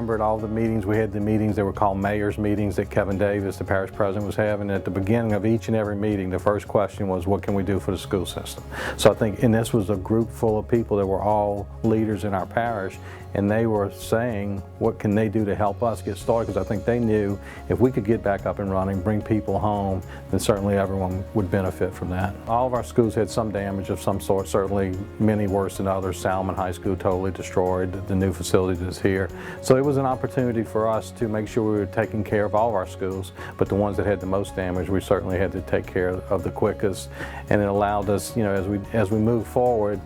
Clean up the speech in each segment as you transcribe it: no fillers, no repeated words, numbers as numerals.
remember at all the meetings, we had the meetings that were called mayor's meetings that Kevin Davis, the parish president, was having. At the beginning of each and every meeting, the first question was, what can we do for the school system? So I think, and this was a group full of people that were all leaders in our parish, and they were saying, what can they do to help us get started? Because I think they knew if we could get back up and running, bring people home, then certainly everyone would benefit from that. All of our schools had some damage of some sort, certainly many worse than others. Salmon High School totally destroyed, the new facility that's here. So it was an opportunity for us to make sure we were taking care of all of our schools, but the ones that had the most damage, we certainly had to take care of the quickest. And it allowed us, you know, as we move forward,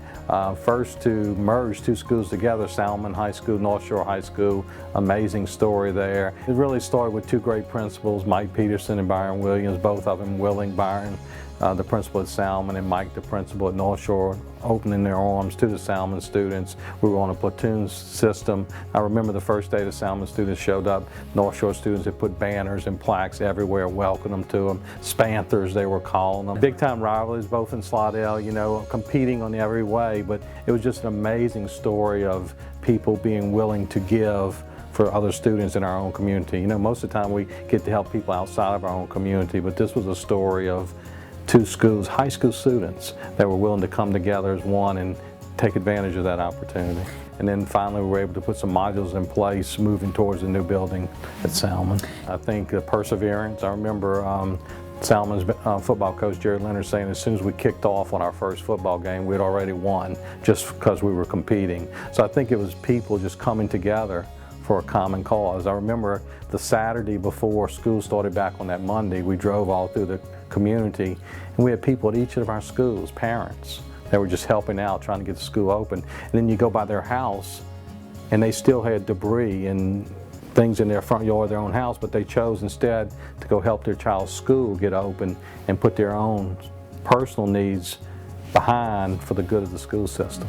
first to merge two schools together, Salmon High School, North Shore High School. Amazing story there. It really started with two great principals, Mike Peterson and Byron Williams, both of them willing. Byron, the principal at Salmon, and Mike, the principal at North Shore, opening their arms to the Salmon students. We were on a platoon system. I remember the first day the Salmon students showed up, North Shore students had put banners and plaques everywhere, welcoming them to them. Spanthers, they were calling them. Big time rivalries, both in Slidell, you know, competing on every way, but it was just an amazing story of people being willing to give for other students in our own community. You know, most of the time we get to help people outside of our own community, but this was a story of two schools, high school students, that were willing to come together as one and take advantage of that opportunity. And then finally we were able to put some modules in place moving towards the new building at Salmon. I think the perseverance, I remember Salmon's football coach, Jerry Leonard, saying as soon as we kicked off on our first football game, we'd already won just because we were competing. So I think it was people just coming together for a common cause. I remember the Saturday before school started back on that Monday, we drove all through the community, and we had people at each of our schools, parents, that were just helping out, trying to get the school open. And then you go by their house, and they still had debris and things in their front yard of their own house, but they chose instead to go help their child's school get open and put their own personal needs behind for the good of the school system.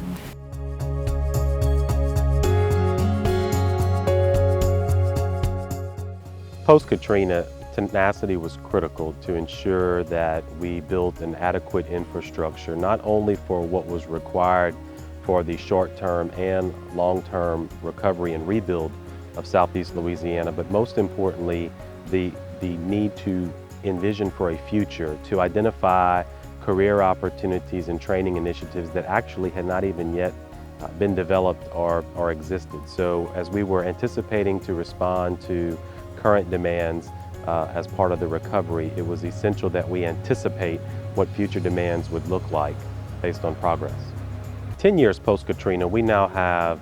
Post-Katrina, Tenacity was critical to ensure that we built an adequate infrastructure, not only for what was required for the short-term and long-term recovery and rebuild of Southeast Louisiana, but most importantly, the need to envision for a future, to identify career opportunities and training initiatives that actually had not even yet been developed or existed. So as we were anticipating to respond to current demands as part of the recovery, it was essential that we anticipate what future demands would look like based on progress. 10 years post-Katrina, we now have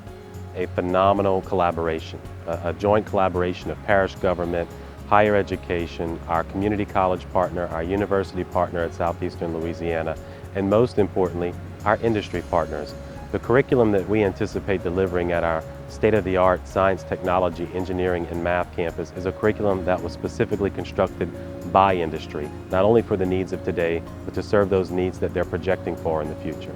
a phenomenal collaboration, a joint collaboration of parish government, higher education, our community college partner, our university partner at Southeastern Louisiana, and most importantly, our industry partners. The curriculum that we anticipate delivering at our state-of-the-art science, technology, engineering, and math campus is a curriculum that was specifically constructed by industry, not only for the needs of today, but to serve those needs that they're projecting for in the future.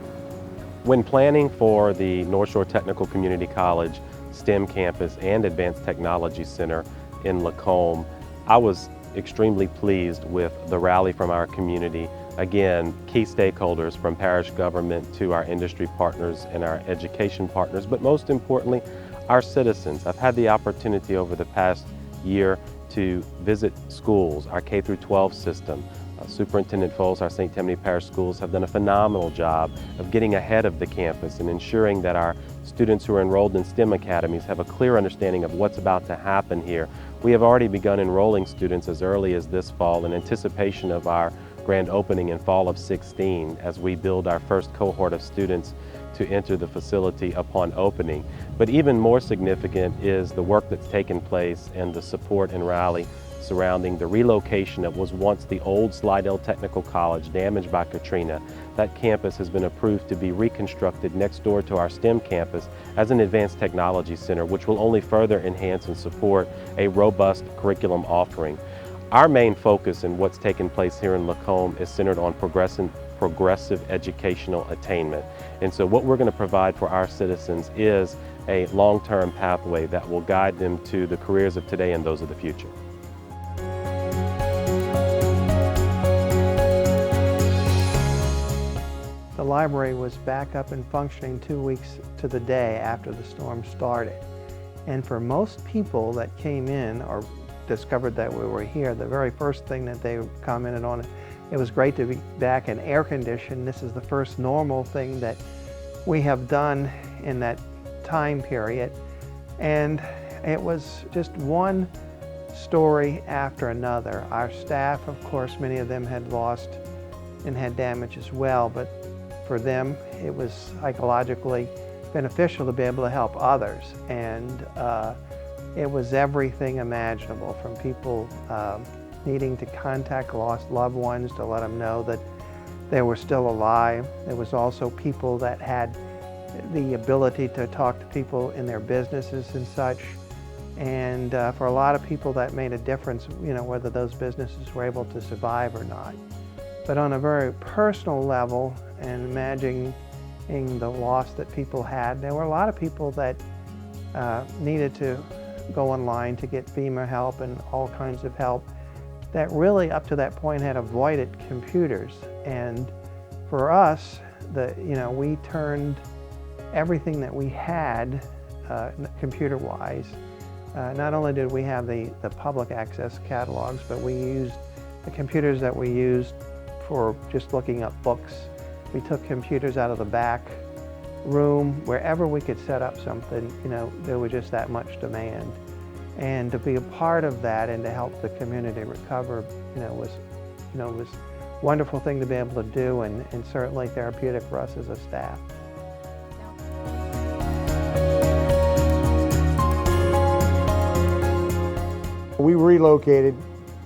When planning for the North Shore Technical Community College STEM campus and Advanced Technology Center in Lacombe, I was extremely pleased with the rally from our community. Again, key stakeholders from parish government to our industry partners and our education partners, but most importantly, our citizens. I've had the opportunity over the past year to visit schools, our K-12 system. Superintendent Foles, our St. Tammany Parish Schools, have done a phenomenal job of getting ahead of the campus and ensuring that our students who are enrolled in STEM academies have a clear understanding of what's about to happen here. We have already begun enrolling students as early as this fall in anticipation of our grand opening in fall of 16 as we build our first cohort of students to enter the facility upon opening. But even more significant is the work that's taken place and the support and rally surrounding the relocation of what was once the old Slidell Technical College, damaged by Katrina. That campus has been approved to be reconstructed next door to our STEM campus as an advanced technology center, which will only further enhance and support a robust curriculum offering. Our main focus in what's taken place here in Lacombe is centered on progressive educational attainment. And so what we're going to provide for our citizens is a long-term pathway that will guide them to the careers of today and those of the future. The library was back up and functioning 2 weeks to the day after the storm started. And for most people that came in or discovered that we were here, the very first thing that they commented on, it was great to be back in air conditioned. This is the first normal thing that we have done in that time period. And it was just one story after another. Our staff, of course, many of them had lost and had damage as well, but for them it was psychologically beneficial to be able to help others. And it was everything imaginable, from people needing to contact lost loved ones to let them know that they were still alive. There was also people that had the ability to talk to people in their businesses and such. And for a lot of people that made a difference, whether those businesses were able to survive or not. But on a very personal level, and imagining the loss that people had, there were a lot of people that needed to go online to get FEMA help and all kinds of help that really up to that point had avoided computers. And for us, we turned everything that we had computer-wise. Not only did we have the public access catalogs, but we used the computers that we used for just looking up books. We took computers out of the back room, wherever we could set up something, there was just that much demand. And to be a part of that and to help the community recover, was a wonderful thing to be able to do, and certainly therapeutic for us as a staff. We relocated,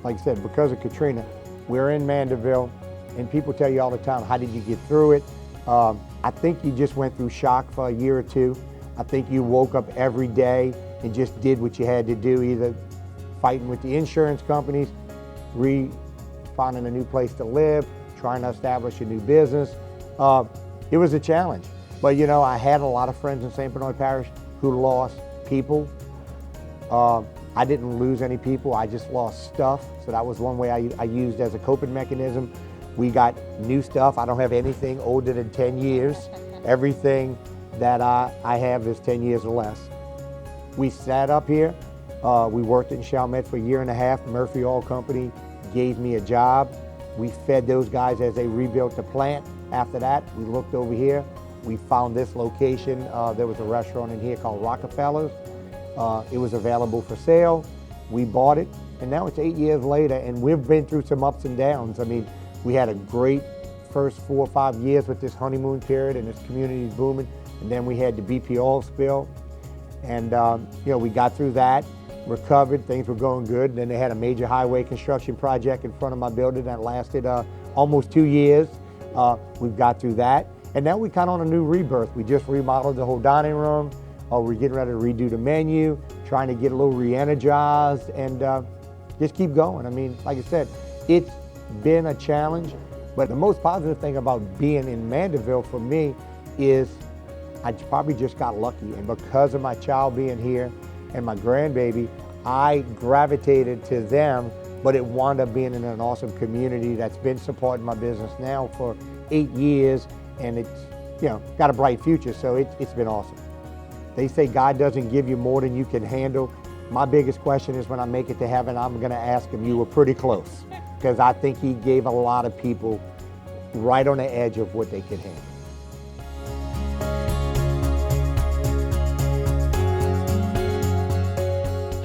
like I said, because of Katrina. We're in Mandeville, and people tell you all the time, how did you get through it? I think you just went through shock for a year or two. I think you woke up every day and just did what you had to do, either fighting with the insurance companies, finding a new place to live, trying to establish a new business. It was a challenge. But I had a lot of friends in St. Bernard Parish who lost people. I didn't lose any people, I just lost stuff. So that was one way I used as a coping mechanism. We got new stuff. I don't have anything older than 10 years. Everything that I have is 10 years or less. We sat up here. We worked in Chalmette for a year and a half. Murphy Oil Company gave me a job. We fed those guys as they rebuilt the plant. After that, we looked over here. We found this location. There was a restaurant in here called Rockefeller's. It was available for sale. We bought it, and now it's 8 years later, and we've been through some ups and downs. I mean, we had a great first 4 or 5 years with this honeymoon period, and this community is booming. And then we had the BP oil spill, and we got through that, recovered, things were going good. And then they had a major highway construction project in front of my building that lasted almost 2 years. We've got through that, and now we're kind of on a new rebirth. We just remodeled the whole dining room. We're getting ready to redo the menu, trying to get a little re-energized, and just keep going. I mean, like I said, it's been a challenge, but the most positive thing about being in Mandeville for me is I probably just got lucky. And because of my child being here and my grandbaby, I gravitated to them, but it wound up being in an awesome community that's been supporting my business now for 8 years, and it's got a bright future, so it's been awesome. They say God doesn't give you more than you can handle. My biggest question is when I make it to heaven, I'm gonna ask him, you were pretty close. Because I think he gave a lot of people right on the edge of what they could handle.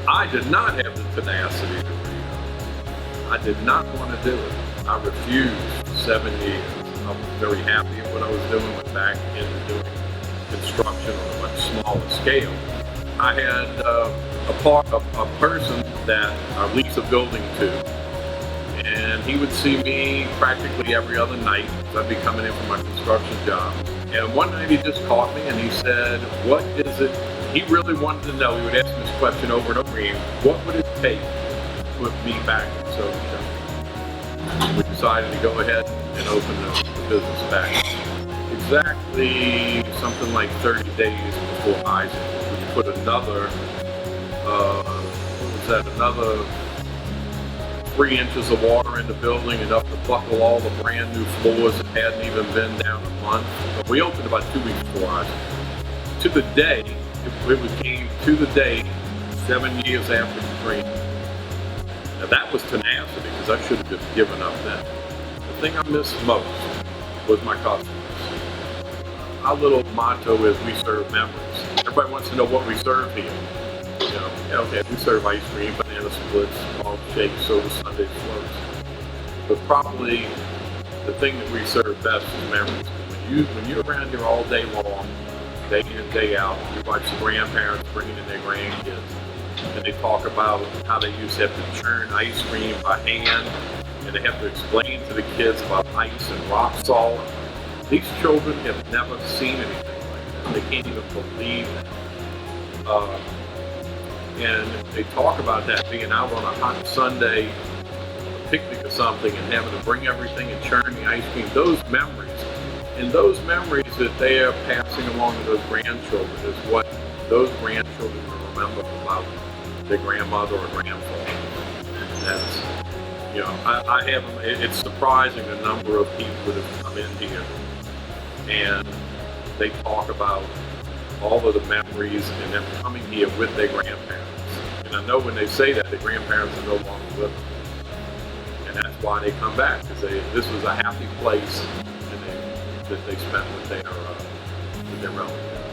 I did not have the tenacity to read. I did not want to do it. I refused 7 years. I'm very happy at what I was doing, went back into doing construction on a much smaller scale. I had a person that I leased a building to, and he would see me practically every other night. I'd be coming in from my construction job. And one night he just caught me and he said, what is it? He really wanted to know. He would ask me this question over and over again, what would it take to put me back in Soda Shop? We decided to go ahead and open the business back. Exactly something like 30 days before Isaac, which put another, another 3 inches of water in the building, enough to buckle all the brand new floors that hadn't even been down a month. But we opened about 2 weeks before Isaac. To the day, it came to the day 7 years after Katrina. Now that was tenacity, because I should have just given up then. The thing I missed most was my customers. Our little motto is we serve members. Everybody wants to know what we serve here. You know, okay, we serve ice cream, banana splits, small shakes, soda sundaes, floats. But probably the thing that we serve best is memories. When you're around here all day long, day in, day out, you watch the grandparents bringing in their grandkids, and they talk about how they used to have to churn ice cream by hand, and they have to explain to the kids about ice and rock salt. These children have never seen anything like that. They can't even believe it. And they talk about that being out on a hot Sunday, a picnic or something, and having to bring everything and churn the ice cream. Those memories, and those memories that they are passing along to those grandchildren is what those grandchildren will remember about their grandmother or grandfather. And that's, you know, I have, it's surprising the number of people that have come in here and they talk about all of the memories and them coming here with their grandparents. And I know when they say that, the grandparents are no longer with them. And that's why they come back, because this was a happy place and that they spent with their relatives.